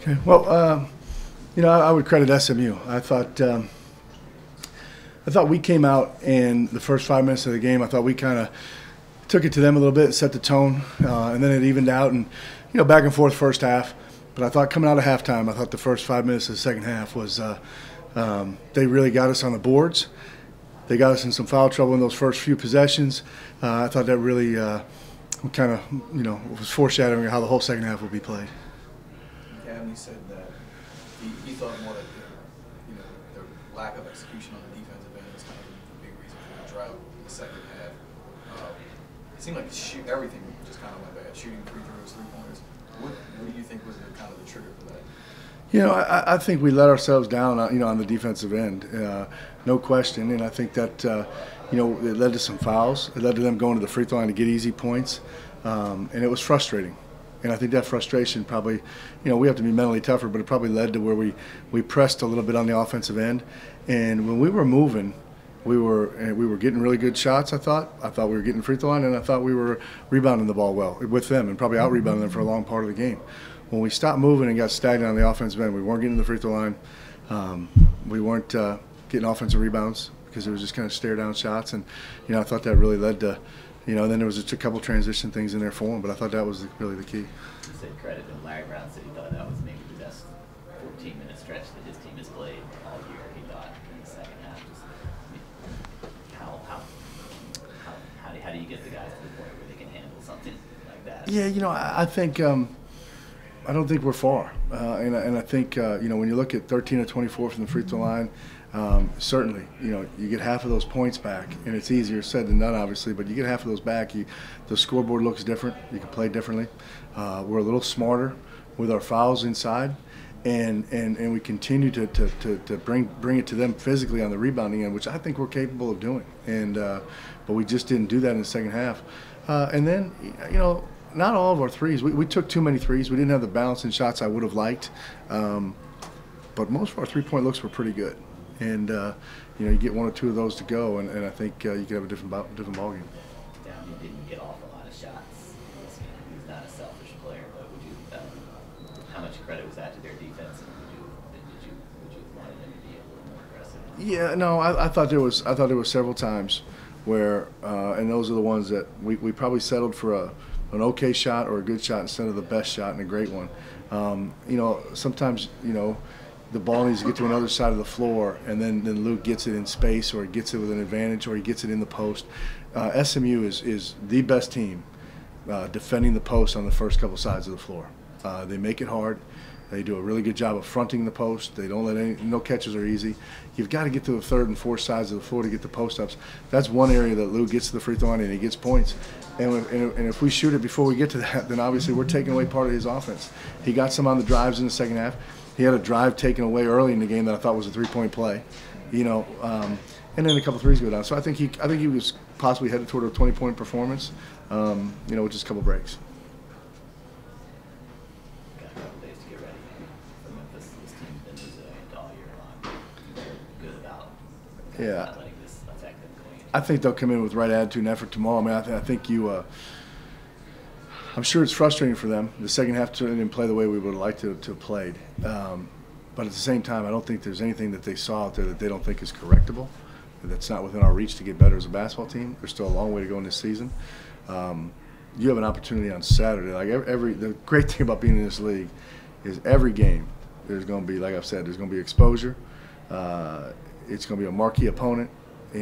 Okay. Well, I would credit SMU. I thought we came out in the first 5 minutes of the game. I thought we kind of took it to them a little bit, set the tone, and then it evened out and back and forth first half. But I thought coming out of halftime, I thought the first 5 minutes of the second half was they really got us on the boards. They got us in some foul trouble in those first few possessions. I thought that really kind of was foreshadowing how the whole second half would be played. Dabney said that he thought more that the lack of execution on the defensive end was kind of the big reason for the drought in the second half. It seemed like everything just kind of went bad. Shooting free throws, 3-pointers. What do you think was kind of the trigger for that? I think we let ourselves down, on the defensive end, no question. And I think that, it led to some fouls. It led to them going to the free throw line to get easy points, and it was frustrating. And I think that frustration probably, we have to be mentally tougher, but it probably led to where we pressed a little bit on the offensive end. And when we were moving, we were getting really good shots. I thought we were getting free throw line, and I thought we were rebounding the ball well with them, and probably out rebounding them for a long part of the game. When we stopped moving and got stagnant on the offensive end, we weren't getting the free throw line. We weren't getting offensive rebounds because it was just kind of stare down shots, and I thought that really led to. Then there was just a couple transition things in there for him, but I thought that was really the key. You said credit to Larry Brown said he thought that was maybe the best 14-minute stretch that his team has played all year. He thought in the second half. How do you get the guys to the point where they can handle something like that? Yeah, I think I don't think we're far, and I think when you look at 13 of 24 from the free throw line. Certainly, you get half of those points back, and it's easier said than done, obviously, but you get half of those back, the scoreboard looks different. You can play differently. We're a little smarter with our fouls inside, and we continue to bring it to them physically on the rebounding end, which I think we're capable of doing. But we just didn't do that in the second half. And then, not all of our threes. We took too many threes. We didn't have the balance in shots I would have liked. But most of our three-point looks were pretty good. And you get one or two of those to go, and I think you could have a different ball game. Dabney didn't get off a lot of shots. He's not a selfish player, but would you? How much credit was that to their defense? And would you want them to be a little more aggressive? Yeah, no, I thought there was several times where, and those are the ones that we probably settled for an okay shot or a good shot instead of the best shot and a great one. Sometimes the ball needs to get to another side of the floor, and then Luke gets it in space, or he gets it with an advantage, or he gets it in the post. SMU is the best team defending the post on the first couple sides of the floor. They make it hard. They do a really good job of fronting the post. They don't let no catches are easy. You've got to get to the third and fourth sides of the floor to get the post-ups. That's one area that Luke gets to the free throw line and he gets points. And if we shoot it before we get to that, then obviously we're taking away part of his offense. He got some on the drives in the second half. He had a drive taken away early in the game that I thought was a three-point play, and then a couple threes go down. So I think he was possibly headed toward a 20-point performance, with just a couple breaks. Got a couple days to get ready for Memphis. This team's been resilient all year long. Good about not letting this affect them going into. I think they'll come in with the right attitude and effort tomorrow. I mean, I think I'm sure it's frustrating for them. The second half didn't play the way we would have liked to have played. But at the same time, I don't think there's anything that they saw out there that they don't think is correctable. That's not within our reach to get better as a basketball team. There's still a long way to go in this season. You have an opportunity on Saturday. Like the great thing about being in this league is every game there's going to be, like I've said, there's going to be exposure. It's going to be a marquee opponent.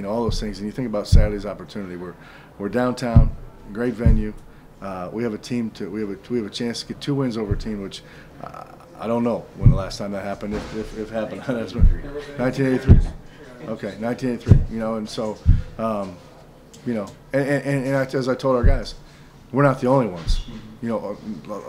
All those things. And you think about Saturday's opportunity. We're downtown, great venue. We have a team we have a chance to get 2 wins over a team, which I don't know when the last time that happened, if it happened. 1983. Okay, 1983. And so, and as I told our guys, we're not the only ones. A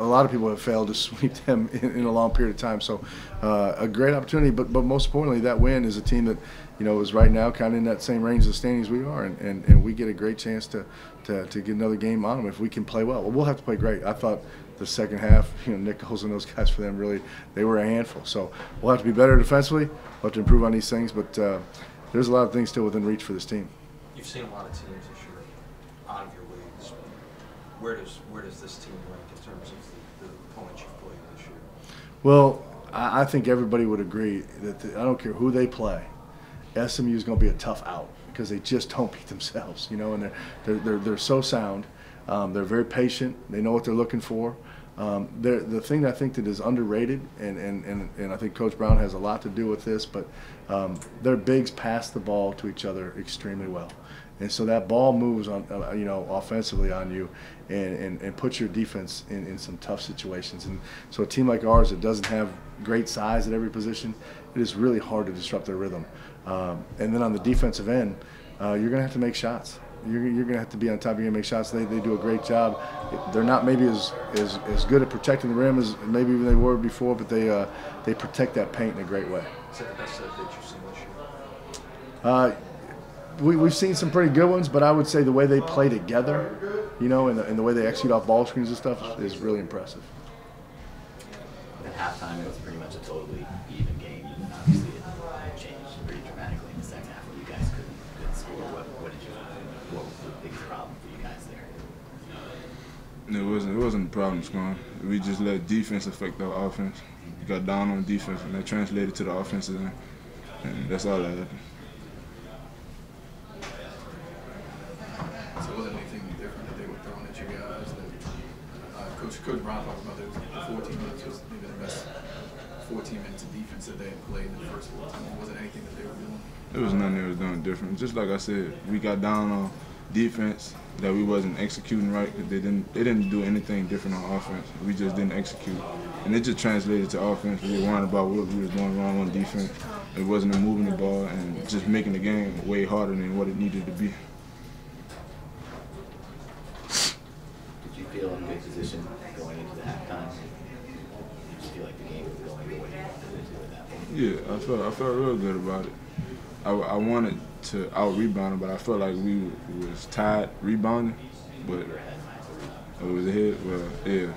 lot of people have failed to sweep them in a long period of time. So, a great opportunity, but most importantly, that win is a team that is right now kind of in that same range of standings we are, and we get a great chance to get another game on them if we can play well. We'll have to play great. I thought the second half, Nick Coles and those guys, for them, really, they were a handful. So we'll have to be better defensively. We'll have to improve on these things, but there's a lot of things still within reach for this team. You've seen a lot of teams this year out of your leagues. Where does this team rank in terms of the opponents you've played this year? Well, I think everybody would agree that I don't care who they play, SMU is going to be a tough out because they just don't beat themselves, you know, and they're so sound. They're very patient. They know what they're looking for. The thing that I think that is underrated, and I think Coach Brown has a lot to do with this, but their bigs pass the ball to each other extremely well. And so that ball moves on, you know, offensively on you, and puts your defense in some tough situations. And so a team like ours that doesn't have great size at every position, it is really hard to disrupt their rhythm. And then on the defensive end, you're going to have to make shots. You're going to have to be on top. You're going to make shots. They do a great job. They're not maybe as good at protecting the rim as maybe they were before, but they protect that paint in a great way. Is that the best that you've seen this year? We've seen some pretty good ones, but I would say the way they play together, you know, and the way they execute off ball screens and stuff is really impressive. At halftime, it was pretty much a totally even game, and obviously it changed pretty dramatically in the second half where you guys couldn't score. What was the biggest problem for you guys there? It wasn't a problem scoring. We just let defense affect our offense. We got down on defense, and that translated to the offensive end, and that's all that happened. So was there anything different that they were throwing at you guys? That Coach Brown talked about the 14 minutes was maybe the best 14 minutes of defense that they had played in the first 14. Was it anything that they were doing? There was nothing they was doing different. Just like I said, we got down on defense that we wasn't executing right because they didn't do anything different on offense. We just didn't execute, and it just translated to offense. We were worrying about what we was doing wrong on defense. It wasn't moving the ball and just making the game way harder than what it needed to be. Did you feel in a good position going into the halftime? Did you feel like the game was going the way you wanted it to at that point? Yeah, I felt real good about it. I wanted to out-rebound, but I felt like we was tied rebounding, but it was ahead. Well, yeah,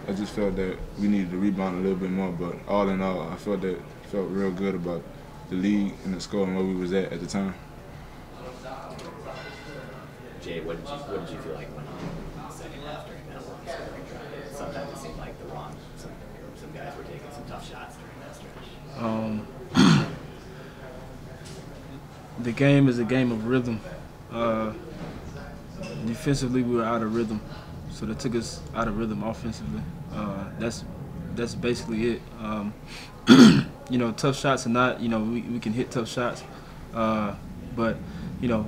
I just felt that we needed to rebound a little bit more, but all in all, I felt real good about the league and the score and where we was at the time. Jay, what did you feel like went on in the second half during that long scoring drive? Sometimes it seemed like some guys were taking some tough shots during that stretch. The game is a game of rhythm. Defensively, we were out of rhythm, so that took us out of rhythm offensively. That's basically it. You know, tough shots or not, you know, we can hit tough shots, but you know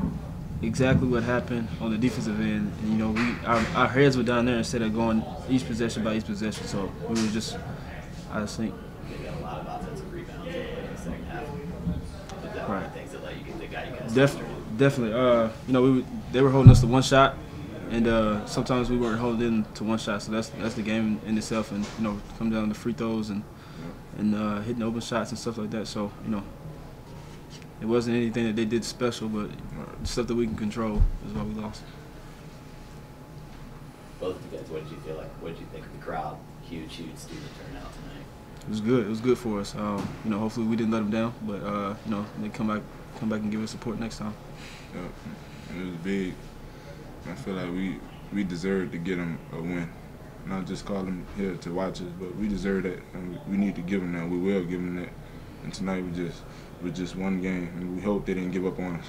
exactly what happened on the defensive end. And, you know, our heads were down there instead of going each possession by each possession. So we were just out of sync. They got a lot of offensive rebounds in the second half. But that one of the things that let you get the guy you guys Definitely. You know, they were holding us to one shot, and sometimes we weren't holding in to one shot. So that's the game in itself, and you know, come down to free throws and hitting open shots and stuff like that. So you know, it wasn't anything that they did special, but the stuff that we can control is why we lost. Both of you guys, what did you feel like? What did you think of the crowd? Huge student turnout tonight. It was good. It was good for us. You know, hopefully we didn't let them down, but you know, they come back and give us support next time. Yeah, it was big. I feel like we deserved to get them a win. Not just call them here to watch us, but we deserve that, and we need to give them that. We will give them that. And tonight we just one game, and we hope they didn't give up on us.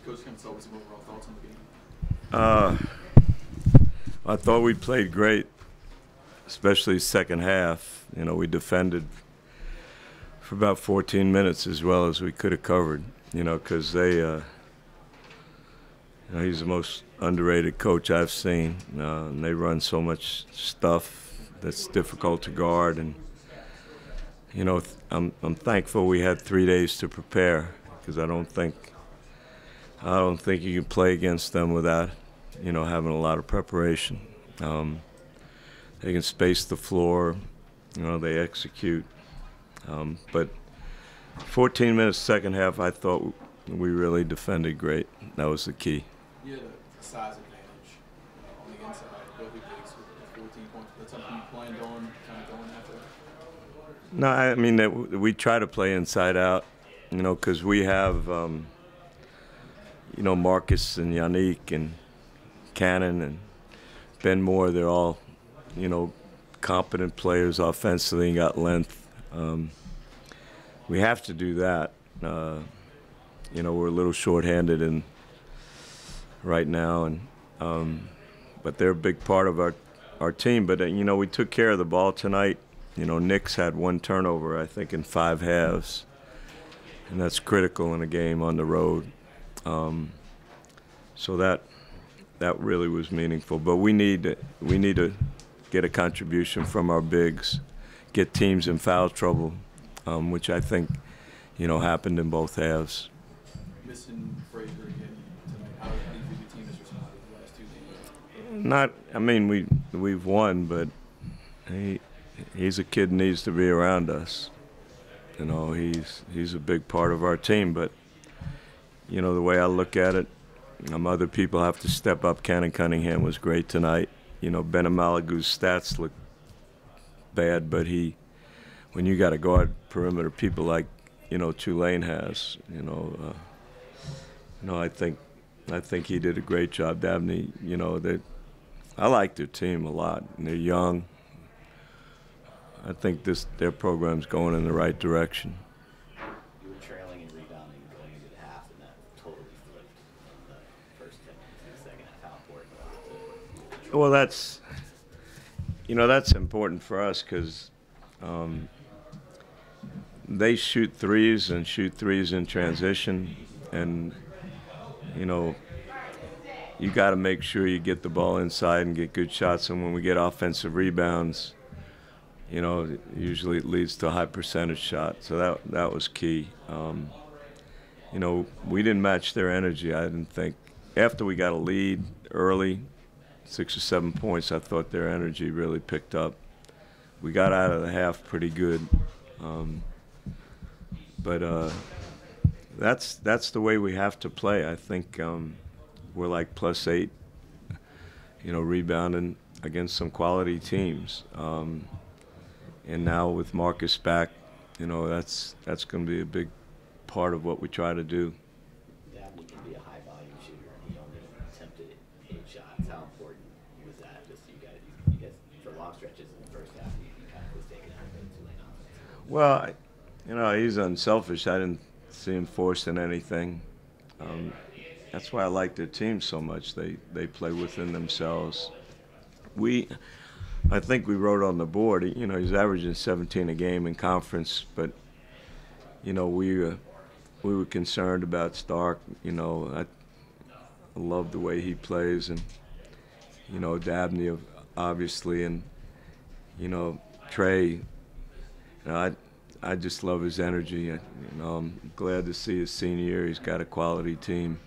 Coach, can you tell us some overall thoughts on the game? I thought we played great, especially second half. You know, we defended for about 14 minutes as well as we could have covered, you know, because you know, he's the most underrated coach I've seen. And they run so much stuff that's difficult to guard. And, you know, I'm thankful we had 3 days to prepare, because I don't think you can play against them without, you know, having a lot of preparation. They can space the floor, you know, they execute. But 14 minutes second half, I thought we really defended great. That was the key. You had a size advantage on the inside, both your bigs with 14 points. That's something you planned on kind of going after? No, I mean, we try to play inside out, you know, because we have, you know, Marcus and Yannick and Cannon and Ben Moore. They're all, you know, competent players offensively and got length. We have to do that. You know, we're a little short-handed right now, and but they're a big part of our team. But you know, we took care of the ball tonight. You know, Nick's had 1 turnover, I think, in 5 halves, and that's critical in a game on the road. So that really was meaningful. But we need to get a contribution from our bigs, get teams in foul trouble, which I think, you know, happened in both halves. Missing Frazier again tonight. How do you think the team has responded the last 2 games? Not, I mean, we've won, but he's a kid that needs to be around us. You know, he's a big part of our team. But you know, the way I look at it, other people have to step up. Cannon Cunningham was great tonight. You know, Benamalagu's stats look bad, but when you got to guard perimeter people like, you know, Tulane has, I think he did a great job. Dabney, you know, I like their team a lot, and they're young. I think their program's going in the right direction. You were trailing and rebounding going into the half, and that totally flipped in the first 10 minutes of the second half. How important was it? Well, that's important for us because they shoot threes in transition, and you know, you got to make sure you get the ball inside and get good shots. And when we get offensive rebounds, you know, usually it leads to a high percentage shot. So that was key. You know, we didn't match their energy, I didn't think. After we got a lead early, 6 or 7 points, I thought their energy really picked up. We got out of the half pretty good. But that's the way we have to play. I think we're like +8, you know, rebounding against some quality teams. And now with Marcus back, you know, that's going to be a big part of what we try to do. Dabney can be a high-volume shooter, and he only attempted 8 shots. How important was that? Just you guys for long stretches in the first half, you kind of was taken out of the Tulane offense. Well, you know, he's unselfish. I didn't see him forcing anything. That's why I like their team so much. They play within themselves. I think we wrote on the board, you know, he's averaging 17 a game in conference, but, you know, we were concerned about Stark. You know, I love the way he plays, and, you know, Dabney, obviously, and, you know, Trey. You know, I just love his energy. You know, I'm glad to see his senior year. He's got a quality team.